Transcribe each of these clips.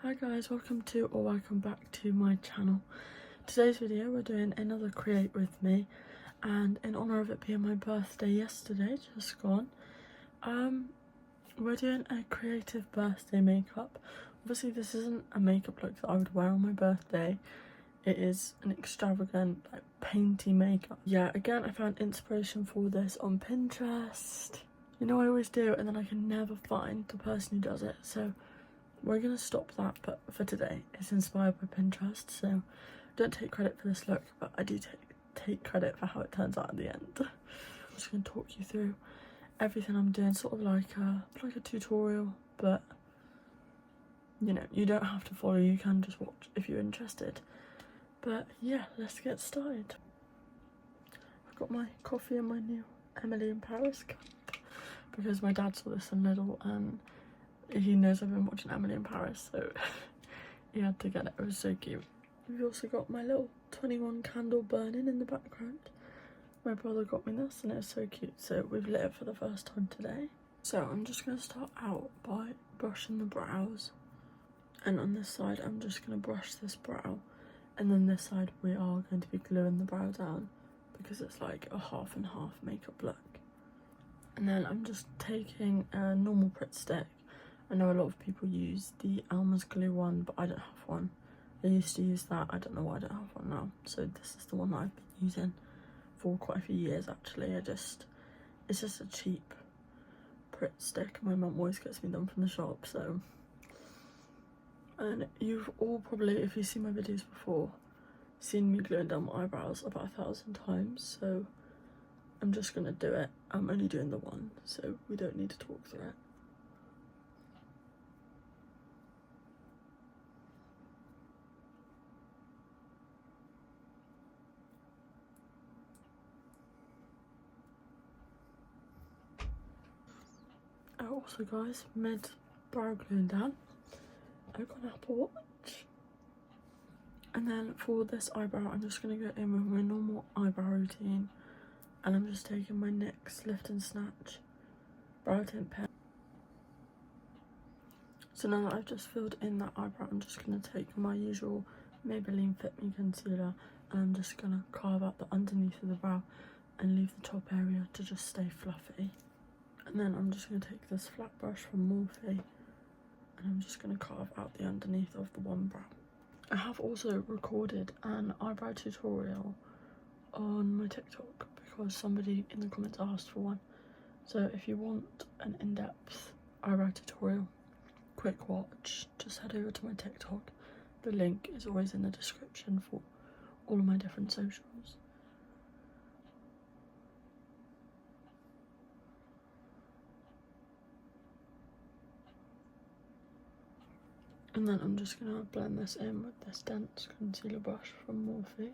Hi guys, welcome back to my channel. Today's video we're doing another create with me, and in honour of it being my birthday yesterday, just gone, we're doing a creative birthday makeup. Obviously this isn't a makeup look that I would wear on my birthday. It is an extravagant, like, painty makeup. Yeah, again, I found inspiration for this on Pinterest. You know I always do, and then I can never find the person who does it, so we're gonna stop that. But for today, it's inspired by Pinterest, so don't take credit for this look, but I do take credit for how it turns out at the end. I'm just gonna talk you through everything I'm doing, sort of like a tutorial, but you know, you don't have to follow, you can just watch if you're interested. But yeah, let's get started. I've got my coffee and my new Emily in Paris cup because my dad saw this in Lidl and he knows I've been watching Emily in Paris, so he had to get it. It was so cute. We've also got my little 21 candle burning in the background. My brother got me this and it was so cute, so we've lit it for the first time today. So I'm just going to start out by brushing the brows, and on this side I'm just going to brush this brow, and then this side we are going to be gluing the brow down because it's like a half and half makeup look. And then I'm just taking a normal Pritt stick. I know a lot of people use the Elmer's glue one, but I don't have one. I used to use that. I don't know why I don't have one now. So this is the one that I've been using for quite a few years actually. It's just a cheap Pritt stick. My mum always gets me them from the shop, so. And you've all probably, if you've seen my videos before, seen me gluing down my eyebrows about 1,000 times, so I'm just gonna do it. I'm only doing the one, so we don't need to talk through it. Also guys, mid brow gluing down, I've got an Apple Watch. And then for this eyebrow, I'm just going to go in with my normal eyebrow routine, and I'm just taking my NYX Lift and Snatch brow tint pen. So now that I've just filled in that eyebrow, I'm just going to take my usual Maybelline Fit Me concealer, and I'm just going to carve out the underneath of the brow and leave the top area to just stay fluffy. And then I'm just going to take this flat brush from Morphe, and I'm just going to carve out the underneath of the one brow. I have also recorded an eyebrow tutorial on my TikTok because somebody in the comments asked for one. So if you want an in-depth eyebrow tutorial, quick watch, just head over to my TikTok. The link is always in the description for all of my different socials. And then I'm just going to blend this in with this dense concealer brush from Morphe.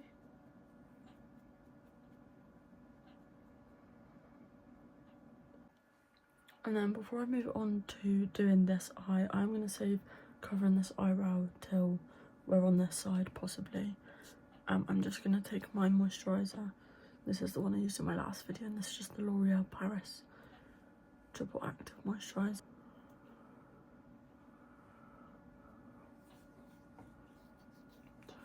And then before I move on to doing this eye, I'm going to save covering this eyebrow till we're on this side possibly. I'm just going to take my moisturiser. This is the one I used in my last video, and this is just the L'Oreal Paris Triple Active Moisturiser.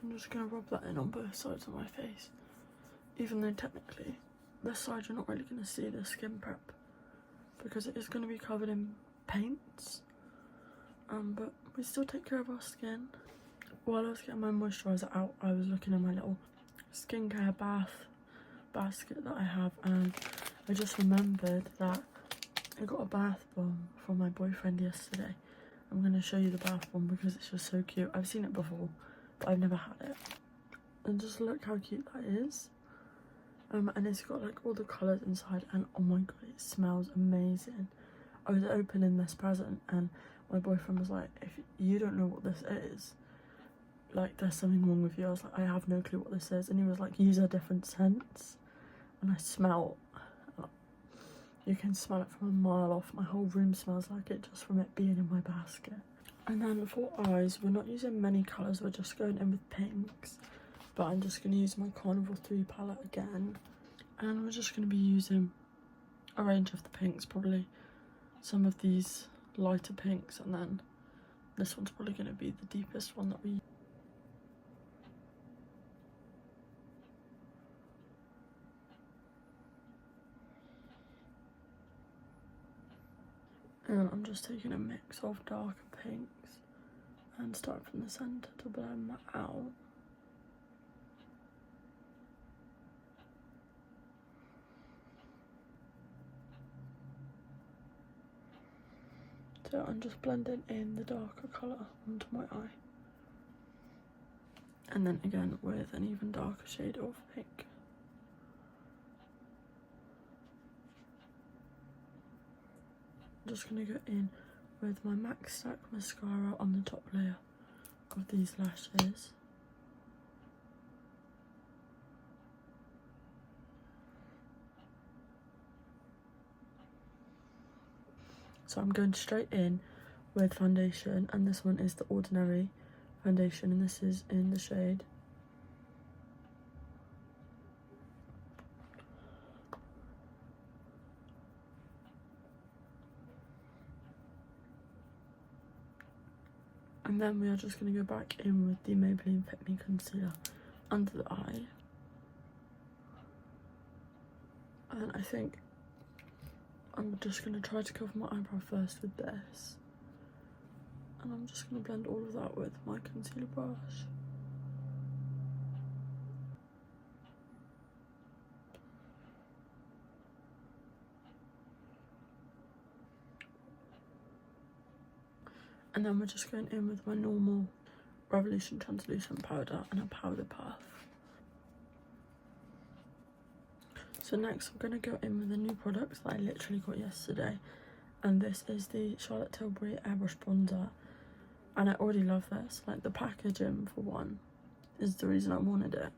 I'm just going to rub that in on both sides of my face, even though technically this side you're not really going to see the skin prep because it is going to be covered in paints, but we still take care of our skin. While I was getting my moisturiser out, I was looking in my little skincare bath basket that I have, and I just remembered that I got a bath bomb from my boyfriend yesterday. I'm going to show you the bath bomb because it's just so cute. I've seen it before, but I've never had it. And just look how cute that is. And it's got like all the colours inside, and oh my god, it smells amazing. I was opening this present and my boyfriend was like, if you don't know what this is, like, there's something wrong with you. I was like, I have no clue what this is. And he was like, use a different scent. And I smell, you can smell it from a mile off. My whole room smells like it just from it being in my basket. And then for eyes, we're not using many colours, we're just going in with pinks. But I'm just going to use my Carnival 3 palette again. And we're just going to be using a range of the pinks, probably some of these lighter pinks, and then This one's probably going to be the deepest one that we use. And I'm just taking a mix of darker pinks and start from the centre to blend that out. So I'm just blending in the darker colour onto my eye. And then again with an even darker shade of pink. I'm just going to go in with my MAC Stack mascara on the top layer of these lashes. So I'm going straight in with foundation, and this one is the Ordinary foundation, and this is in the shade and then we are just going to go back in with the Maybelline Fit Me concealer under the eye. And I think I'm just going to try to cover my eyebrow first with this, and I'm just going to blend all of that with my concealer brush. And then we're just going in with my normal Revolution translucent powder and a powder puff. So next I'm going to go in with the new products that I literally got yesterday, and this is the Charlotte Tilbury Airbrush Bronzer, and I already love this. Like, the packaging for one is the reason I wanted it,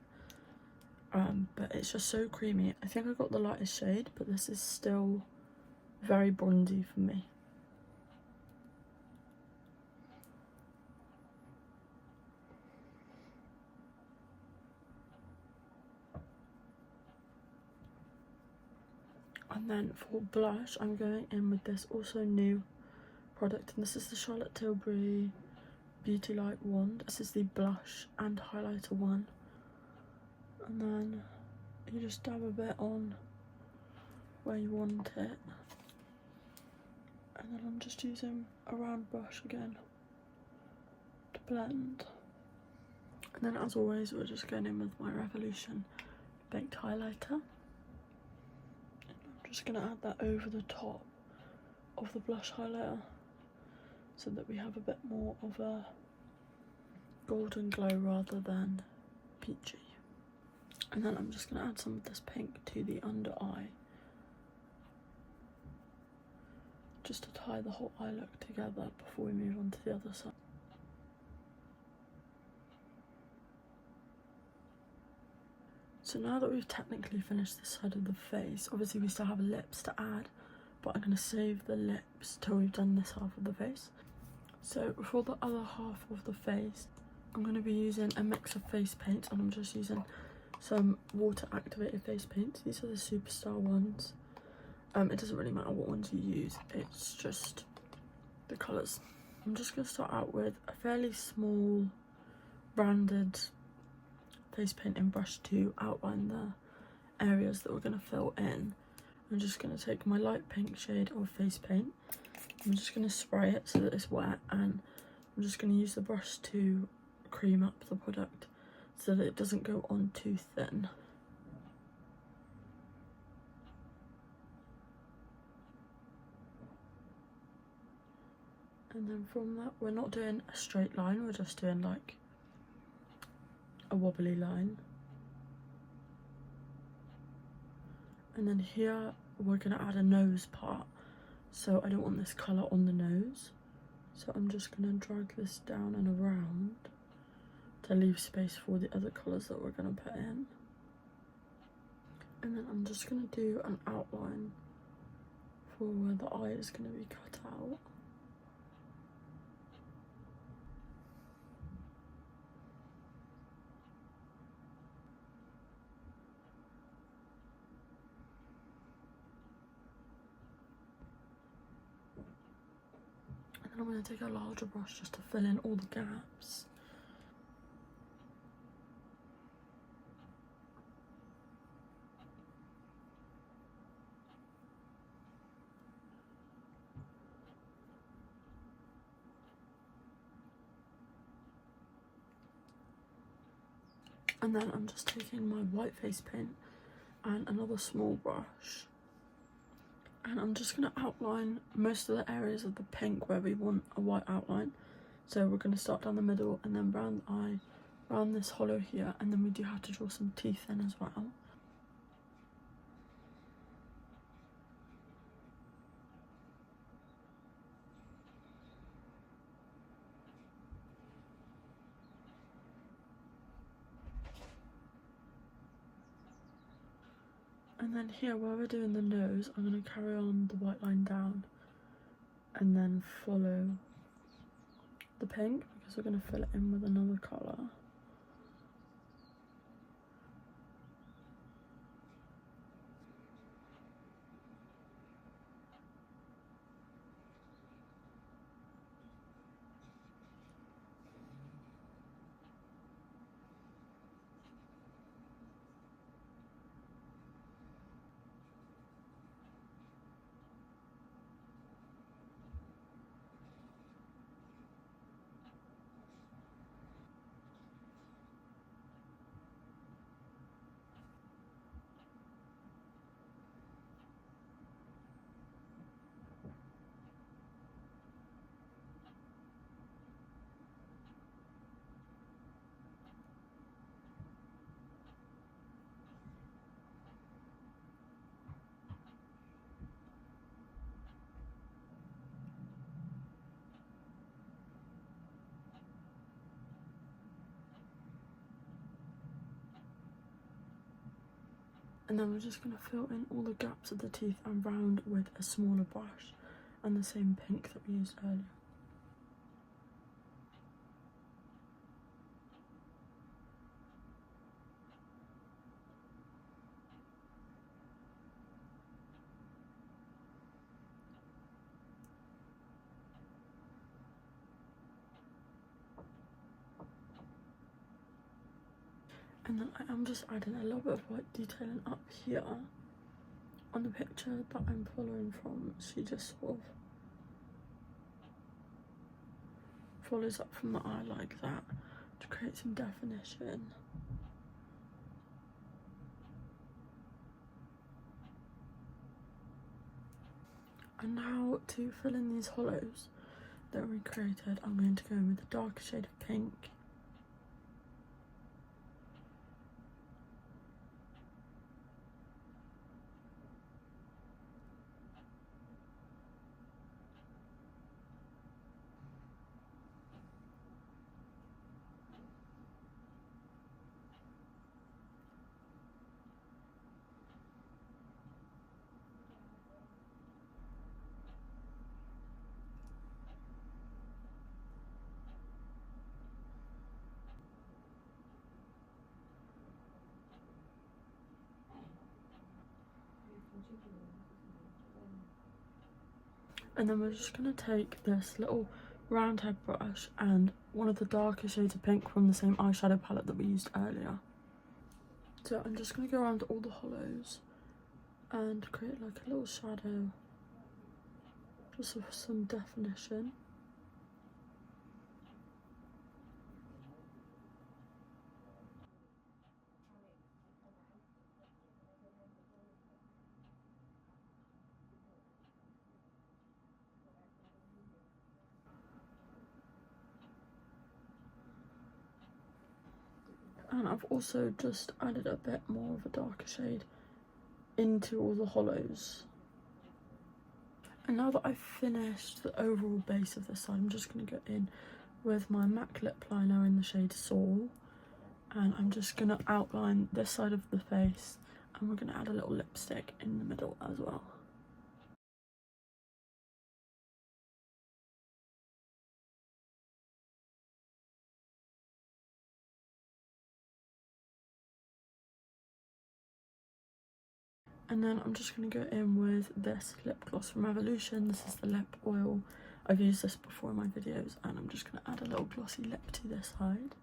but it's just so creamy. I think I got the lightest shade, but this is still very bronzy for me. And then for blush, I'm going in with this also new product, and this is the Charlotte Tilbury Beauty Light Wand. This is the blush and highlighter one, and then you just dab a bit on where you want it, and then I'm just using a round brush again to blend. And then, as always, we're just going in with my Revolution Baked Highlighter. Just going to add that over the top of the blush highlighter so that we have a bit more of a golden glow rather than peachy. And then I'm just going to add some of this pink to the under eye, just to tie the whole eye look together before we move on to the other side. So now that we've technically finished this side of the face, obviously we still have lips to add, but I'm going to save the lips till we've done this half of the face. So for the other half of the face, I'm going to be using a mix of face paints, and I'm just using some water activated face paints. These are the Superstar ones. It doesn't really matter what ones you use, it's just the colours. I'm just going to start out with a fairly small branded face paint in brush to outline the areas that we're going to fill in. I'm just going to take my light pink shade of face paint. I'm just going to spray it so that it's wet, and I'm just going to use the brush to cream up the product so that it doesn't go on too thin. And then from that, we're not doing a straight line, we're just doing like a wobbly line. And then here we're going to add a nose part, so I don't want this colour on the nose, so I'm just going to drag this down and around to leave space for the other colours that we're going to put in. And then I'm just going to do an outline for where the eye is going to be cut out. then I'm going to take a larger brush just to fill in all the gaps. And then I'm just taking my white face paint and another small brush, and I'm just going to outline most of the areas of the pink where we want a white outline. So we're going to start down the middle and then round the eye, round this hollow here, and then we do have to draw some teeth in as well. And then here, where we're doing the nose, I'm going to carry on the white line down and then follow the pink, because we're going to fill it in with another colour. And then we're just going to fill in all the gaps of the teeth and round with a smaller brush and the same pink that we used earlier. And then I am just adding a little bit of white detailing up here on the picture that I'm following from. She just sort of follows up from the eye like that to create some definition. And now to fill in these hollows that we created, I'm going to go in with a darker shade of pink. And then we're just going to take this little round head brush and one of the darker shades of pink from the same eyeshadow palette that we used earlier. So I'm just going to go around all the hollows and create like a little shadow just for some definition. And I've also just added a bit more of a darker shade into all the hollows. And now that I've finished the overall base of this side, I'm just going to go in with my MAC lip liner in the shade Soul. And I'm just going to outline this side of the face, and we're going to add a little lipstick in the middle as well. And then I'm just going to go in with this lip gloss from Revolution. This is the lip oil, I've used this before in my videos, and I'm just going to add a little glossy lip to this side.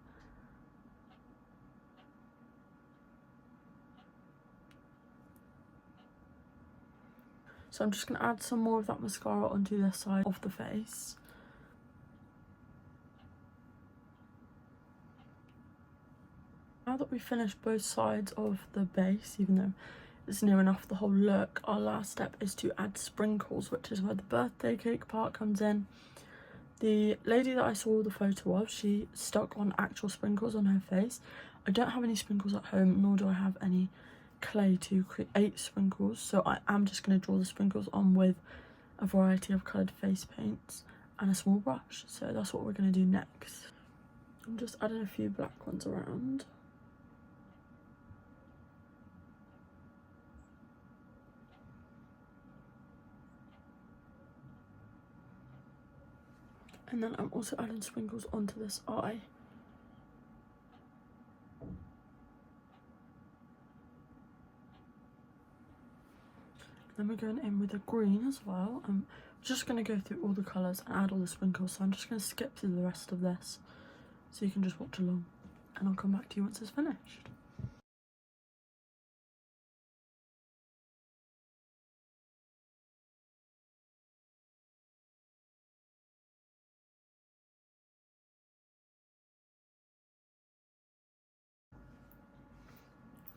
So I'm just going to add some more of that mascara onto this side of the face. Now that we've finished both sides of the base, even though it's near enough the whole look, our last step is to add sprinkles, which is where the birthday cake part comes in. The lady that I saw the photo of, she stuck on actual sprinkles on her face. I don't have any sprinkles at home, nor do I have any clay to create sprinkles, so I am just going to draw the sprinkles on with a variety of coloured face paints and a small brush. So that's what we're going to do next. I'm just adding a few black ones around. And then I'm also adding sprinkles onto this eye. Then we're going in with a green as well. I'm just going to go through all the colours and add all the sprinkles, so I'm just going to skip through the rest of this so you can just watch along, and I'll come back to you once it's finished.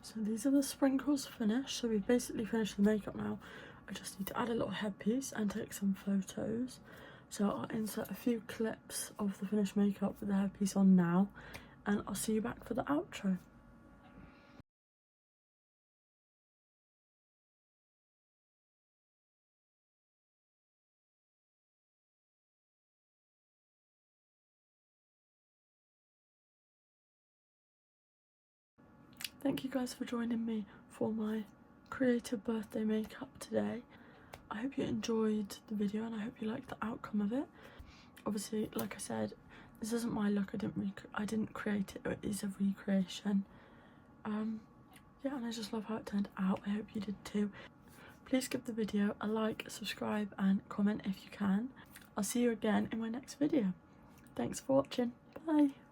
So these are the sprinkles finished, so we've basically finished the makeup now. I just need to add a little headpiece and take some photos. So I'll insert a few clips of the finished makeup with the headpiece on now, and I'll see you back for the outro. Thank you guys for joining me for my creative birthday makeup today. I hope you enjoyed the video and I hope you liked the outcome of it. Obviously, like I said, this isn't my look. I didn't create it. It is a recreation. Yeah, and I just love how it turned out. I hope you did too. Please give the video a like, subscribe and comment if you can. I'll see you again in my next video. Thanks for watching. Bye.